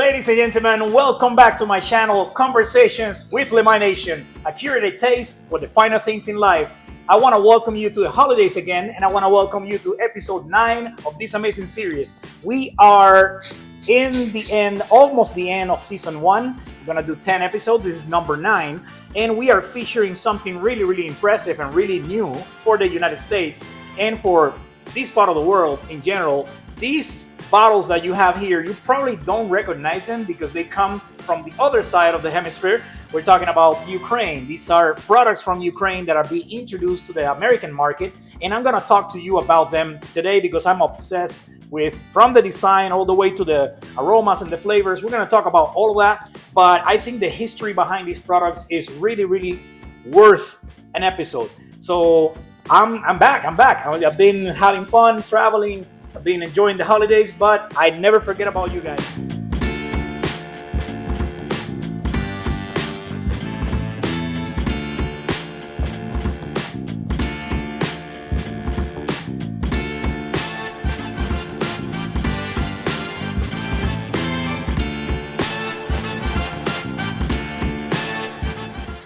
Ladies and gentlemen, welcome back to my channel, Conversations with Lemay Nation, a curated taste for the finer things in life. I want to welcome you to the holidays again, and I want to welcome you to episode 9 of this amazing series. We are in the end, almost the end of season 1. We're going to do 10 episodes. This is number 9, and we are featuring something really impressive and really new for the United States and for this part of the world in general. These bottles that you have here, you probably don't recognize them because they come from the other side of the hemisphere. We're talking about Ukraine. These are products from Ukraine that are being introduced to the American market, and I'm going to talk to you about them today because I'm obsessed with, from the design all the way to the aromas and the flavors. We're going to talk about all of that, but I think the history behind these products is really worth an episode. So I'm back. I've been having fun traveling. I've been enjoying the holidays, but I never forget about you guys.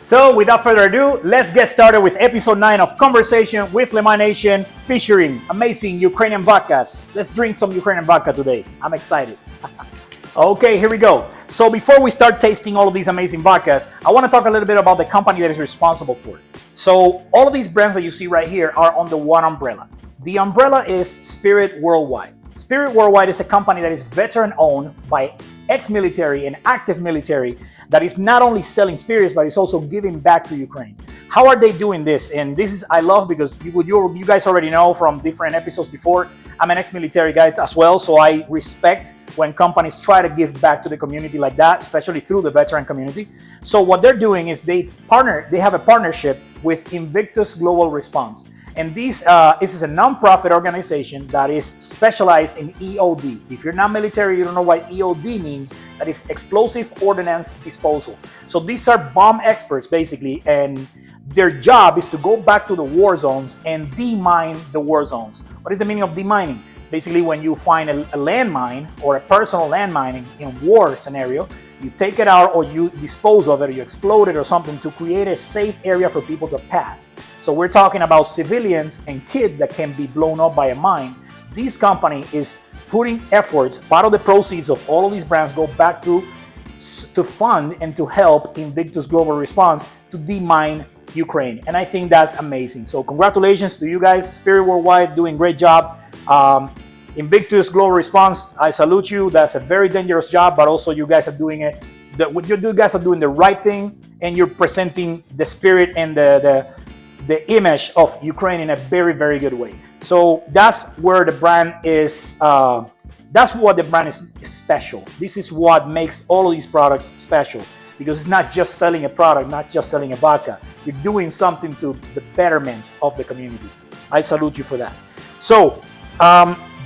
So without further ado, let's get started with episode 9 of Conversation with Lemay Nation, featuring amazing Ukrainian vodkas. Let's drink some Ukrainian vodka today. I'm excited. Okay, here we go. So before we start tasting all of these amazing vodkas, I want to talk a little bit about the company that is responsible for it. So all of these brands that you see right here are under one umbrella. The umbrella is Spyrt Worldwide. Spyrt Worldwide is a company that is veteran-owned by ex-military and active military that is not only selling spirits, but is also giving back to Ukraine. How are they doing this? And this is, I love, because you guys already know from different episodes before, I'm an ex-military guy as well, so I respect when companies try to give back to the community like that, especially through the veteran community. So what they're doing is they have a partnership with Invictus Global Response. And this is a non-profit organization that is specialized in EOD. If you're not military, you don't know what EOD means. That is Explosive Ordnance Disposal. So these are bomb experts, basically, and their job is to go back to the war zones and demine the war zones. What is the meaning of demining? Basically, when you find a landmine or a personal landmine in a war scenario, you take it out or you dispose of it, or you explode it or something to create a safe area for people to pass. So we're talking about civilians and kids that can be blown up by a mine. This company is putting efforts, part of the proceeds of all of these brands go back to fund and to help Invictus Global Response to demine Ukraine. And I think that's amazing. So congratulations to you guys. Spyrt Worldwide doing great job. Invictus Global Response, I salute you. That's a very dangerous job, but also you guys are doing it. You guys are doing the right thing, and you're presenting the spirit and the image of Ukraine in a very good way. So that's where the brand is. That's what the brand is special. This is what makes all of these products special, because it's not just selling a product, not just selling a vodka. You're doing something to the betterment of the community. I salute you for that. So,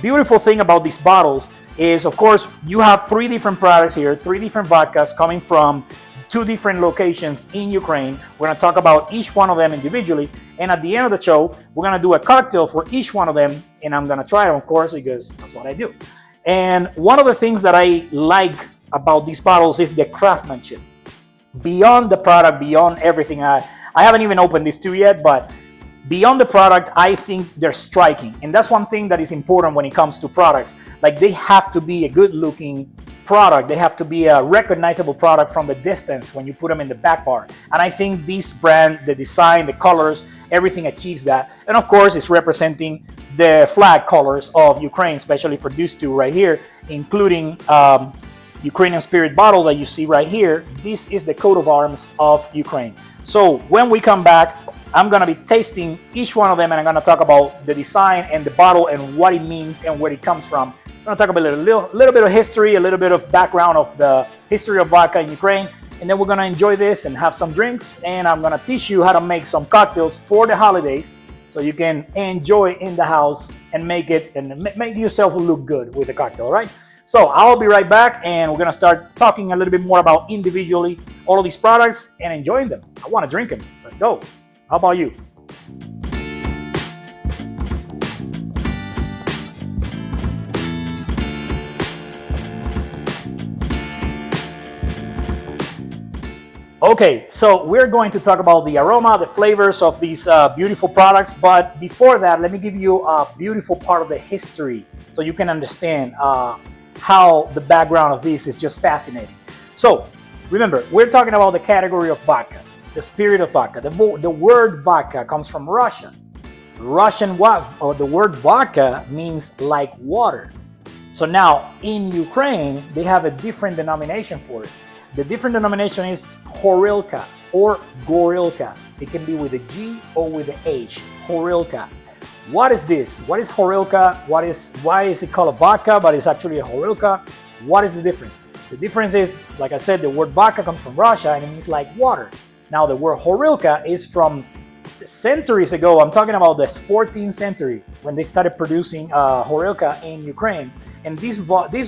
beautiful thing about these bottles is, of course, you have 3 different products here, 3 different vodkas coming from 2 different locations in Ukraine. We're going to talk about each one of them individually, and at the end of the show, we're going to do a cocktail for each one of them, and I'm going to try them, of course, because that's what I do. And one of the things that I like about these bottles is the craftsmanship. Beyond the product, beyond everything, I haven't even opened these 2 yet, but beyond the product, I think they're striking. And that's one thing that is important when it comes to products. Like, they have to be a good-looking product. They have to be a recognizable product from the distance when you put them in the back bar. And I think this brand, the design, the colors, everything achieves that. And of course, it's representing the flag colors of Ukraine, especially for these 2 right here, including Ukrainian Spyrt bottle that you see right here. This is the coat of arms of Ukraine. So when we come back, I'm going to be tasting each one of them, and I'm going to talk about the design and the bottle and what it means and where it comes from. I'm going to talk about a little bit of history, a little bit of background of the history of vodka in Ukraine, and then we're going to enjoy this and have some drinks, and I'm going to teach you how to make some cocktails for the holidays so you can enjoy in the house and make yourself look good with the cocktail, all right? So I'll be right back, and we're going to start talking a little bit more about individually all of these products and enjoying them. I want to drink them. Let's go. How about you? Okay, so we're going to talk about the aroma, the flavors of these beautiful products. But before that, let me give you a beautiful part of the history so you can understand how the background of this is just fascinating. So remember, we're talking about the category of vodka, the spirit of vodka. The word vodka comes from Russia. The word vodka means like water. So now in Ukraine, they have a different denomination for it. The different denomination is horilka or gorilka. It can be with a G or with an H, horilka. What is this? What is horilka? Why is it called a vodka, but it's actually a horilka? What is the difference? The difference is, like I said, the word vodka comes from Russia and it means like water. Now the word horilka is from centuries ago. I'm talking about the 14th century when they started producing horilka in Ukraine. And this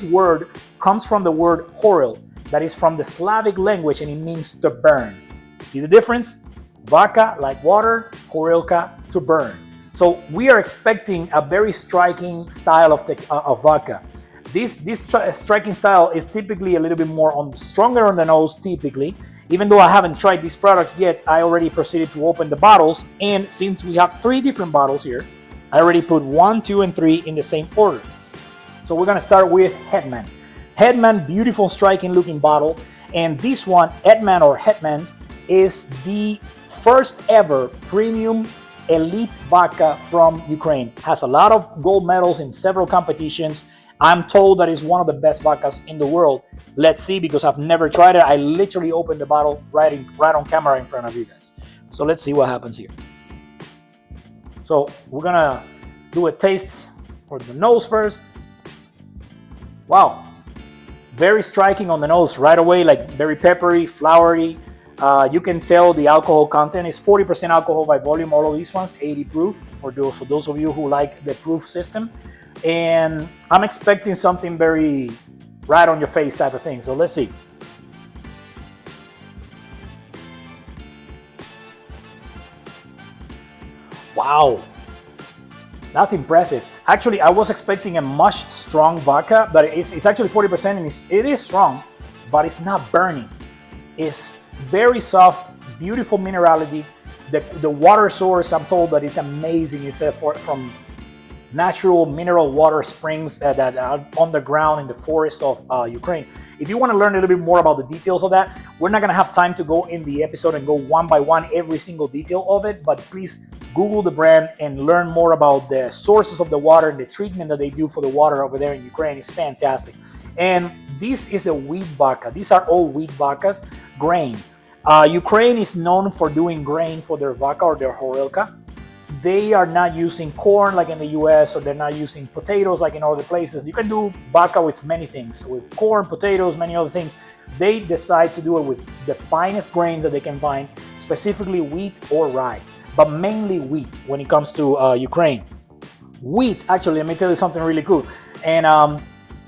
word comes from the word horil, that is from the Slavic language, and it means to burn. See the difference? Vodka, like water, horilka, to burn. So we are expecting a very striking style of vodka. This striking style is typically a little bit more stronger on the nose, typically. Even though I haven't tried these products yet, I already proceeded to open the bottles. And since we have 3 different bottles here, I already put 1, 2, and 3 in the same order. So we're gonna start with Hetman. Hetman, beautiful, striking looking bottle. And this one, Hetman, is the first ever premium elite vodka from Ukraine. Has a lot of gold medals in several competitions. I'm told that it's one of the best vodkas in the world. Let's see, because I've never tried it. I literally opened the bottle right on camera in front of you guys. So let's see what happens here. So we're gonna do a taste for the nose first. Wow. Very striking on the nose right away, like very peppery, flowery. You can tell the alcohol content is 40% alcohol by volume. All of these ones, 80 proof for those of you who like the proof system. And I'm expecting something very right on your face type of thing. So let's see. Wow. That's impressive. Actually, I was expecting a much strong vodka, but it's actually 40% and it is strong, but it's not burning. It's very soft, beautiful minerality. The water source, I'm told that is amazing. It's from natural mineral water springs that are underground in the forest of Ukraine. If you want to learn a little bit more about the details of that, we're not going to have time to go in the episode and go one by one every single detail of it, but please Google the brand and learn more about the sources of the water and the treatment that they do for the water over there in Ukraine. It's fantastic. And this is a wheat vodka. These are all wheat vodkas, grain. Ukraine is known for doing grain for their vodka or their horilka. They are not using corn like in the US, or they're not using potatoes like in other places. You can do vodka with many things, with corn, potatoes, many other things. They decide to do it with the finest grains that they can find, specifically wheat or rye, but mainly wheat when it comes to Ukraine. Wheat, actually, let me tell you something really cool. And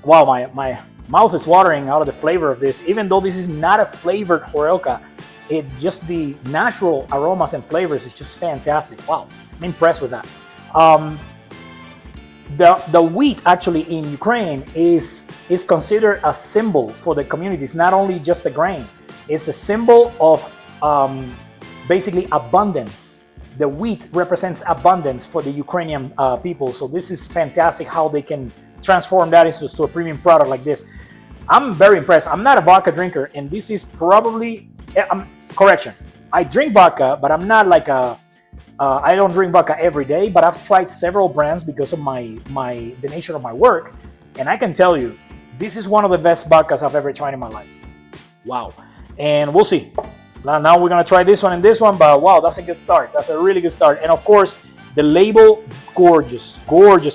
wow, my mouth is watering out of the flavor of this. Even though this is not a flavored horilka, it just the natural aromas and flavors is just fantastic. Wow, I'm impressed with that. The wheat actually in Ukraine is considered a symbol for the community. It's not only just a grain; it's a symbol of basically abundance. The wheat represents abundance for the Ukrainian people. So this is fantastic how they can transform that into a premium product like this. I'm very impressed. I'm not a vodka drinker, and this is probably correction. I drink vodka, but I'm not like I don't drink vodka every day. But I've tried several brands because of the nature of my work, and I can tell you, this is one of the best vodkas I've ever tried in my life. Wow, and we'll see. Now we're gonna try this one and this one, but wow, that's a good start. That's a really good start. And of course, the label, gorgeous,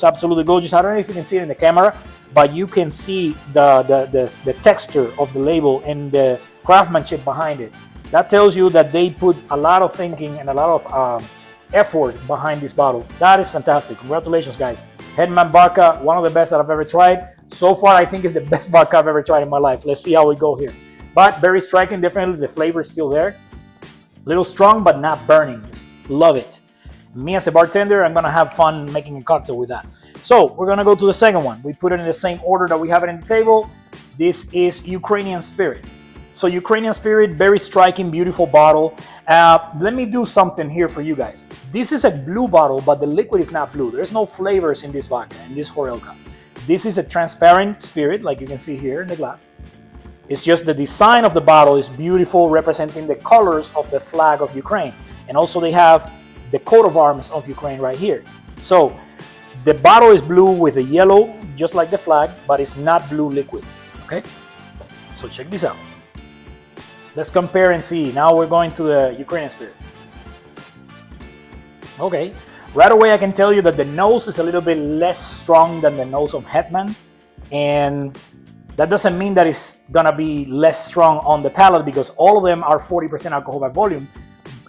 absolutely gorgeous. I don't know if you can see it in the camera, but you can see the texture of the label and the craftsmanship behind it. That tells you that they put a lot of thinking and a lot of effort behind this bottle. That is fantastic. Congratulations, guys. Hetman vodka, one of the best that I've ever tried. So far, I think it's the best vodka I've ever tried in my life. Let's see how we go here. But very striking, definitely the flavor is still there. A little strong, but not burning. Love it. Me as a bartender, I'm gonna have fun making a cocktail with that. So we're gonna go to the second one. We put it in the same order that we have it in the table. This is Ukrainian Spyrt. So Ukrainian Spyrt, very striking, beautiful bottle. Let me do something here for you guys. This is a blue bottle, but the liquid is not blue. There's no flavors in this vodka, in this Horilka. This is a transparent Spyrt, like you can see here in the glass. It's just the design of the bottle is beautiful, representing the colors of the flag of Ukraine. And also they have the coat of arms of Ukraine right here. So the bottle is blue with a yellow, just like the flag, but it's not blue liquid, okay? So check this out. Let's compare and see. Now we're going to the Ukrainian Spyrt. Okay, right away I can tell you that the nose is a little bit less strong than the nose of Hetman, and that doesn't mean that it's gonna be less strong on the palate, because all of them are 40% alcohol by volume,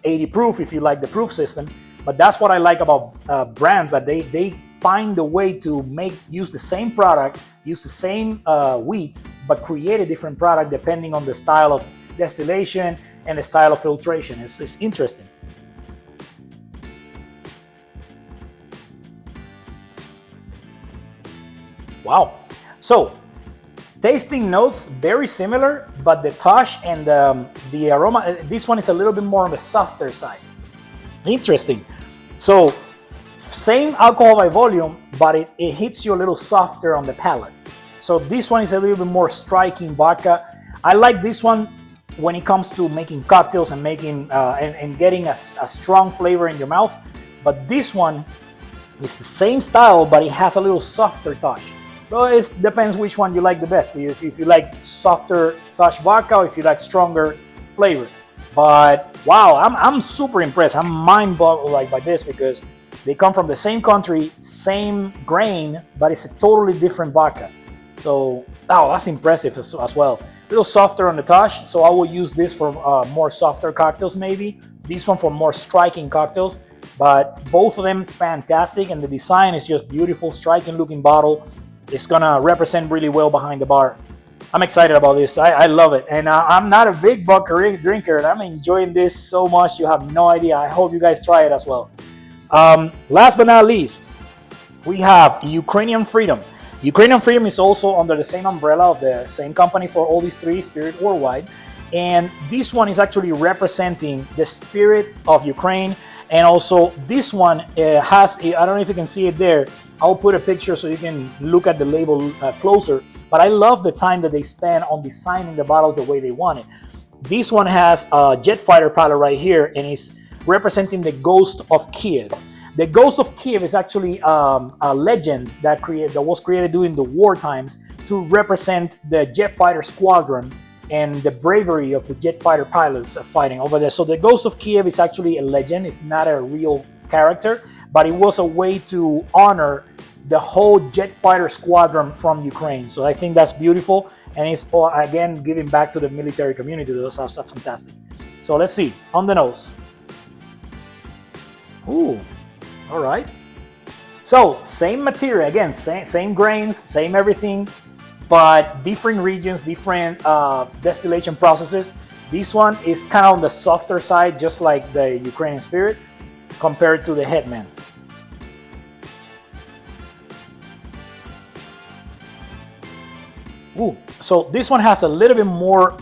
80 proof if you like the proof system. But that's what I like about brands, that they find a way to use the same product, use the same wheat, but create a different product depending on the style of distillation and the style of filtration. It's interesting. Wow. So tasting notes very similar, but the touch and the aroma, this one is a little bit more on the softer side. Interesting. So same alcohol by volume, but it hits you a little softer on the palate. So this one is a little bit more striking vodka. I like this one when it comes to making cocktails and making and getting a strong flavor in your mouth. But this one is the same style, but it has a little softer touch. So it depends which one you like the best. If you like softer touch vodka, or if you like stronger flavor. But wow, I'm super impressed. I'm mind-boggled like by this, because they come from the same country, same grain, but it's a totally different vodka. So, oh, that's impressive as well. A little softer on the touch, so I will use this for more softer cocktails maybe. This one for more striking cocktails. But both of them fantastic, and the design is just beautiful, striking looking bottle. It's gonna represent really well behind the bar. I'm excited about this. I love it. And I'm not a big vodka drinker, and I'm enjoying this so much. You have no idea. I hope you guys try it as well. Last but not least, we have Ukrainian Freedom. Ukrainian Freedom is also under the same umbrella of the same company for all these three, Spyrt Worldwide. And this one is actually representing the spirit of Ukraine. And also this one has, I don't know if you can see it there, I'll put a picture so you can look at the label closer. But I love the time that they spend on designing the bottles the way they want it. This one has a jet fighter pilot right here, and it's representing the Ghost of Kiev. The Ghost of Kiev is actually a legend that was created during the war times to represent the jet fighter squadron and the bravery of the jet fighter pilots fighting over there. So the Ghost of Kiev is actually a legend. It's not a real character, but it was a way to honor the whole jet fighter squadron from Ukraine. So I think that's beautiful, and it's again giving back to the military community. That's fantastic. So let's see on the nose. Ooh. All right. So same material, again, same grains, same everything, but different regions, different distillation processes. This one is kind of on the softer side, just like the Ukrainian Spyrt, compared to the Hetman. Ooh, so this one has a little bit more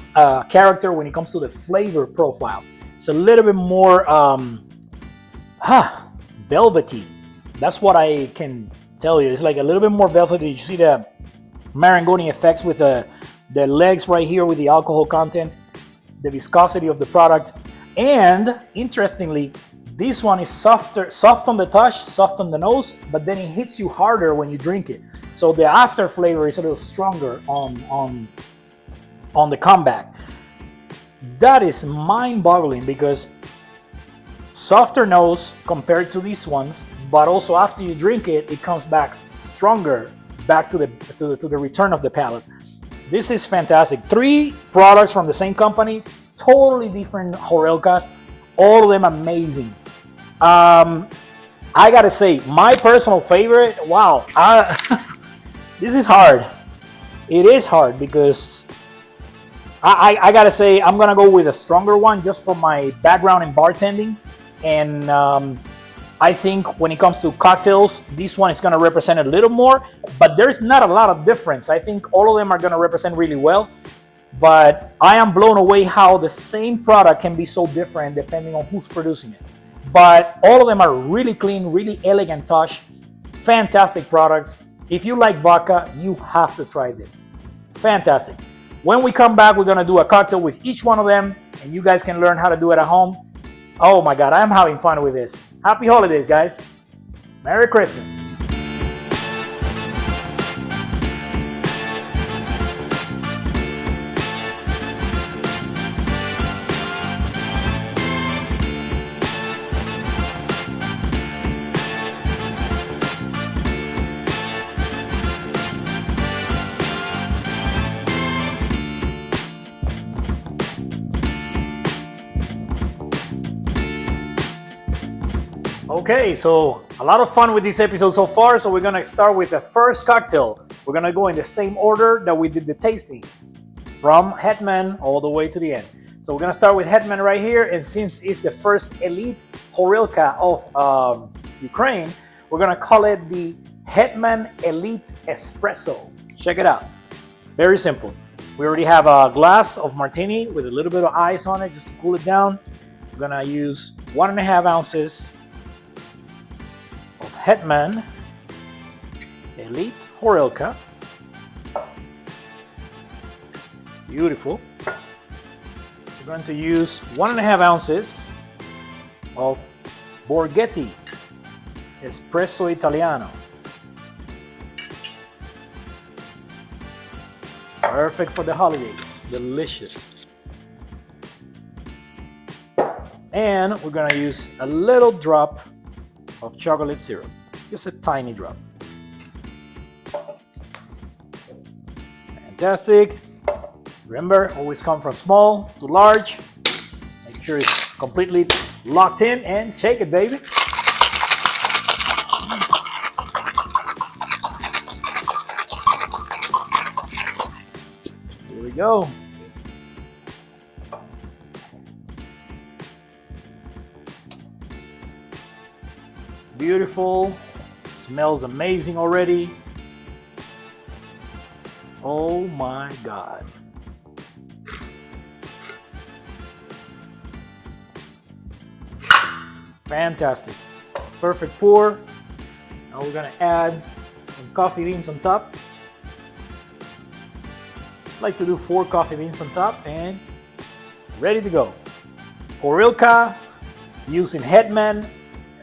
character when it comes to the flavor profile. It's a little bit more velvety. That's what I can tell you. It's like a little bit more velvety. You see the marangoni effects with the legs right here with the alcohol content, the viscosity of the product. And interestingly, this one is soft on the touch, soft on the nose, but then it hits you harder when you drink it. So the after flavor is a little stronger on the comeback. That is mind-boggling, because softer nose compared to these ones, but also after you drink it, it comes back stronger, back to the return of the palate. This is fantastic. 3 products from the same company, totally different Horilkas, all of them amazing. I gotta say, my personal favorite, wow, this is hard. It is hard, because I gotta say, I'm gonna go with a stronger one just from my background in bartending. And I think when it comes to cocktails, this one is going to represent a little more, but there's not a lot of difference. I think all of them are going to represent really well. but I am blown away how the same product can be so different depending on who's producing it. But all of them are really clean, really elegant touch, fantastic products. If you like vodka, you have to try this. Fantastic. When we come back, we're gonna do a cocktail with each one of them, and you guys can learn how to do it at home. Oh my God, I'm having fun with this. Happy holidays, guys. Merry Christmas. Okay, so a lot of fun with this episode so far. So we're gonna start with the first cocktail. We're gonna go in the same order that we did the tasting, from Hetman all the way to the end. So we're gonna start with Hetman right here, and since it's the first elite Horilka of Ukraine, we're gonna call it the Hetman Elite Espresso. Check it out. Very simple. We already have a glass of martini with a little bit of ice on it just to cool it down. We're gonna use 1.5 ounces of Hetman Elite Horilka. Beautiful. We're going to use 1.5 ounces of Borghetti Espresso Italiano. Perfect for the holidays. Delicious. And we're gonna use a little drop of chocolate syrup, just a tiny drop. Fantastic. Remember, always come from small to large. Make sure it's completely locked in and shake it, baby. Here we go. Beautiful, smells amazing already. Oh my God. Fantastic. Perfect pour. Now we're gonna add some coffee beans on top. I like to do 4 coffee beans on top, and ready to go. Horilka using Hetman.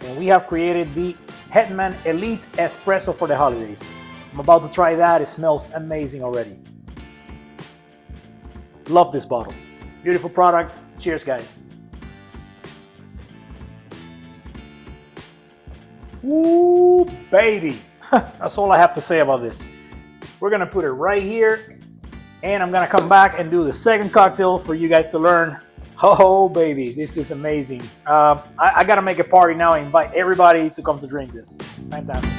And we have created the Hetman Elite Espresso for the holidays. I'm about to try that. It smells amazing already. Love this bottle. Beautiful product. Cheers, guys. Ooh, baby. That's all I have to say about this. We're gonna put it right here, and I'm gonna come back and do the second cocktail for you guys to learn. Oh, baby, this is amazing. I gotta make a party now and invite everybody to come to drink this. Fantastic.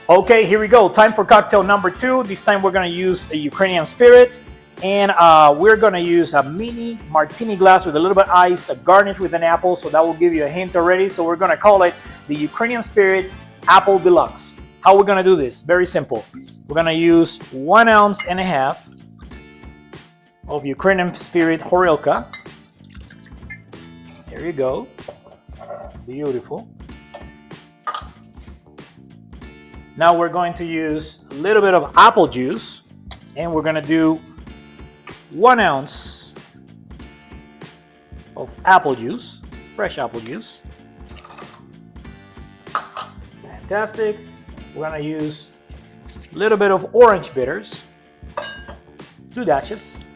Okay, here we go. Time for cocktail number 2. This time we're gonna use a Ukrainian Spyrt, and we're gonna use a mini martini glass with a little bit of ice, a garnish with an apple, so that will give you a hint already. So we're gonna call it the Ukrainian Spyrt Apple Deluxe. How we're gonna do this? Very simple. We're gonna use 1.5 ounces of Ukrainian Spyrt Horilka. There you go. Beautiful. Now we're going to use a little bit of apple juice, and we're gonna do 1 ounce of apple juice, fresh apple juice. Fantastic. We're gonna use a little bit of orange bitters, 2 dashes.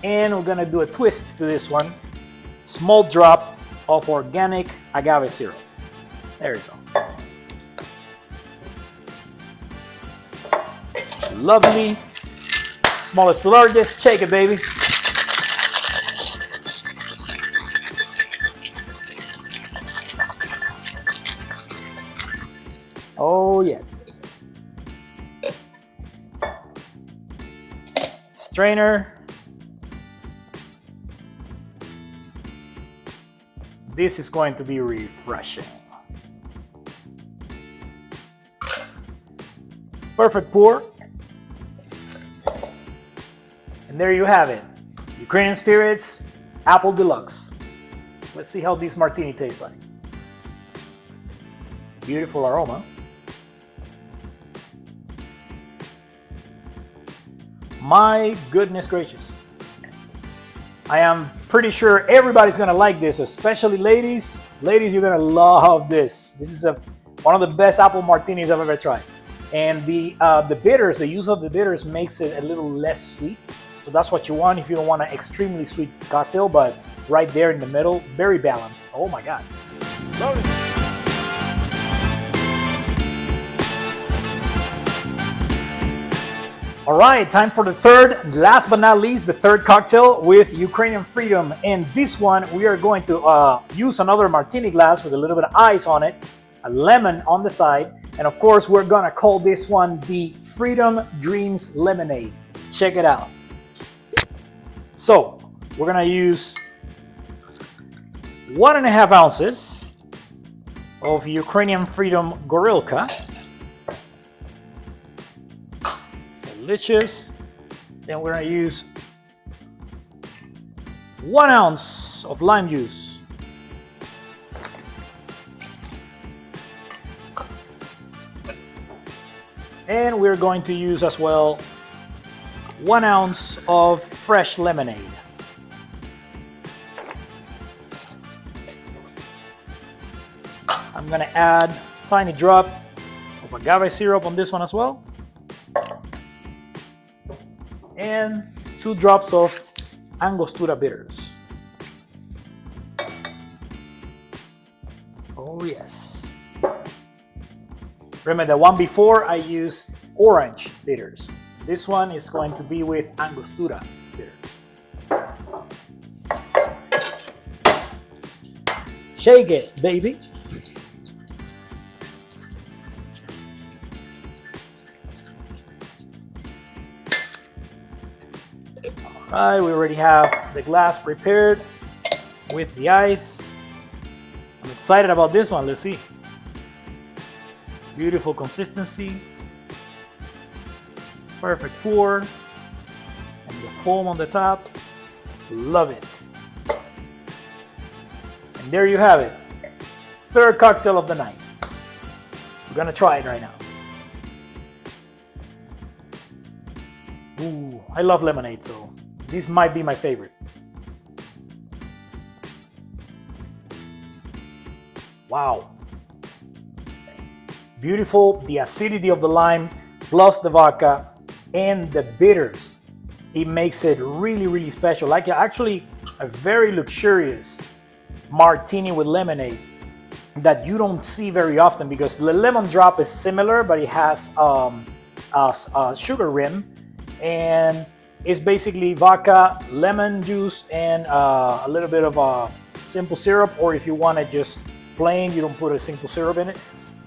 And we're gonna do a twist to this one. Small drop of organic agave syrup. There you go. Lovely. Smallest to largest. Shake it, baby. Oh, yes. Strainer. This is going to be refreshing. Perfect pour. And there you have it. Ukrainian Spirits, Apple Deluxe. Let's see how this martini tastes like. Beautiful aroma. My goodness gracious. I am pretty sure everybody's gonna like this, especially ladies. Ladies, you're gonna love this. This is one of the best apple martinis I've ever tried. And the bitters, the use of the bitters makes it a little less sweet. So that's what you want if you don't want an extremely sweet cocktail, but right there in the middle, very balanced. Oh my God. Love it. All right, time for the third, last but not least, the third cocktail with Ukrainian Freedom. And this one, we are going to use another martini glass with a little bit of ice on it, a lemon on the side, and of course, we're gonna call this one the Freedom Dreams Lemonade. Check it out. So, we're gonna use 1.5 ounces of Ukrainian Freedom Gorilka. Delicious. Then we're gonna use 1 ounce of lime juice. And we're going to use as well 1 ounce of fresh lemonade. I'm gonna add a tiny drop of agave syrup on this one as well. And 2 drops of Angostura bitters. Oh yes. Remember the one before I used orange bitters. This one is going to be with Angostura bitters. Shake it, baby. Alright, we already have the glass prepared with the ice. I'm excited about this one. Let's see. Beautiful consistency. Perfect pour. And the foam on the top. Love it. And there you have it. Third cocktail of the night. We're gonna try it right now. Ooh, I love lemonade, so this might be my favorite. Wow. Beautiful, the acidity of the lime plus the vodka and the bitters. It makes it really, really special. Like actually a very luxurious martini with lemonade that you don't see very often because the lemon drop is similar, but it has a sugar rim, and it's basically vodka, lemon juice, and a little bit of simple syrup, or if you want it just plain, you don't put a simple syrup in it.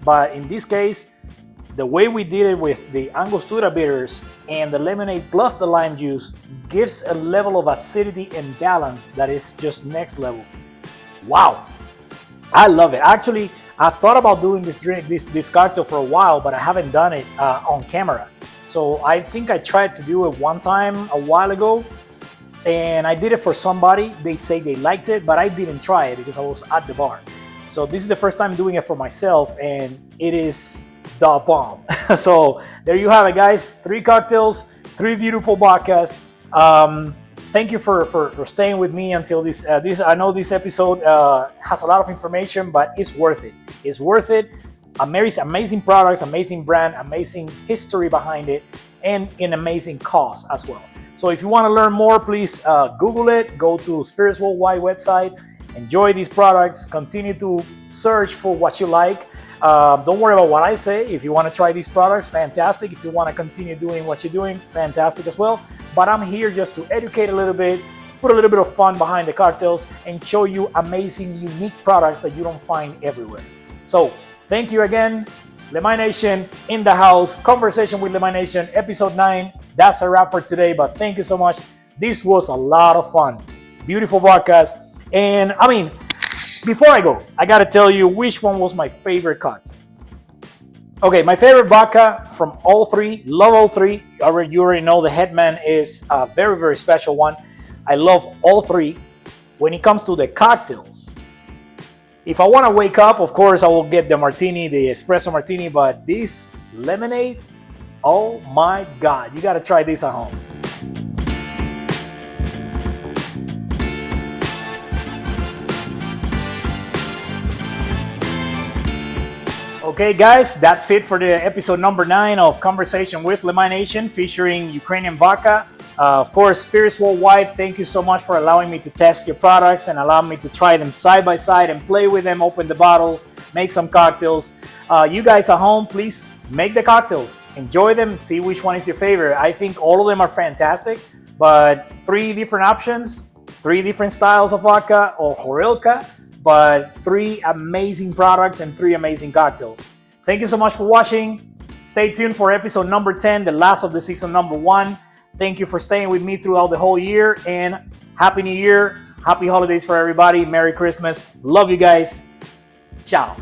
But in this case, the way we did it with the Angostura bitters and the lemonade plus the lime juice gives a level of acidity and balance that is just next level. Wow, I love it. Actually, I thought about doing this cocktail for a while, but I haven't done it on camera. So I think I tried to do it one time a while ago, and I did it for somebody. They say they liked it, but I didn't try it because I was at the bar. So this is the first time doing it for myself, and it is the bomb. So there you have it, guys. 3 cocktails, 3 beautiful vodkas. Thank you for staying with me until this. I know this episode has a lot of information, but it's worth it. It's worth it. Amazing products, amazing brand, amazing history behind it, and an amazing cost as well. So if you want to learn more, please Google it. Go to Spyrt's Worldwide website. Enjoy these products. Continue to search for what you like. Don't worry about what I say. If you want to try these products, fantastic. If you want to continue doing what you're doing, fantastic as well. But I'm here just to educate a little bit, put a little bit of fun behind the cocktails, and show you amazing, unique products that you don't find everywhere. So thank you again. Lemay Nation in the house. Conversation with Lemay Nation, episode 9. That's a wrap for today, but thank you so much. This was a lot of fun. Beautiful vodkas. And I mean, Before I go, I gotta tell you which one was my favorite cocktail. Okay, my favorite vodka from all three, love all three. You already know the Headman is a very, very special one. I love all three. When it comes to the cocktails, if I want to wake up, of course, I will get the martini, the espresso martini, but this lemonade, oh my God, you gotta try this at home. Okay, guys, that's it for the episode number 9 of Conversation with Lemay Nation featuring Ukrainian vodka. Of course, Spirits Worldwide, thank you so much for allowing me to test your products and allow me to try them side by side and play with them, open the bottles, make some cocktails. You guys at home, please make the cocktails, enjoy them, and see which one is your favorite. I think all of them are fantastic, but 3 different options, 3 different styles of vodka or Horilka, but 3 amazing products and 3 amazing cocktails. Thank you so much for watching. Stay tuned for episode number 10, the last of the season number 1. Thank you for staying with me throughout the whole year, and Happy New Year, Happy Holidays for everybody, Merry Christmas. Love you guys. Ciao.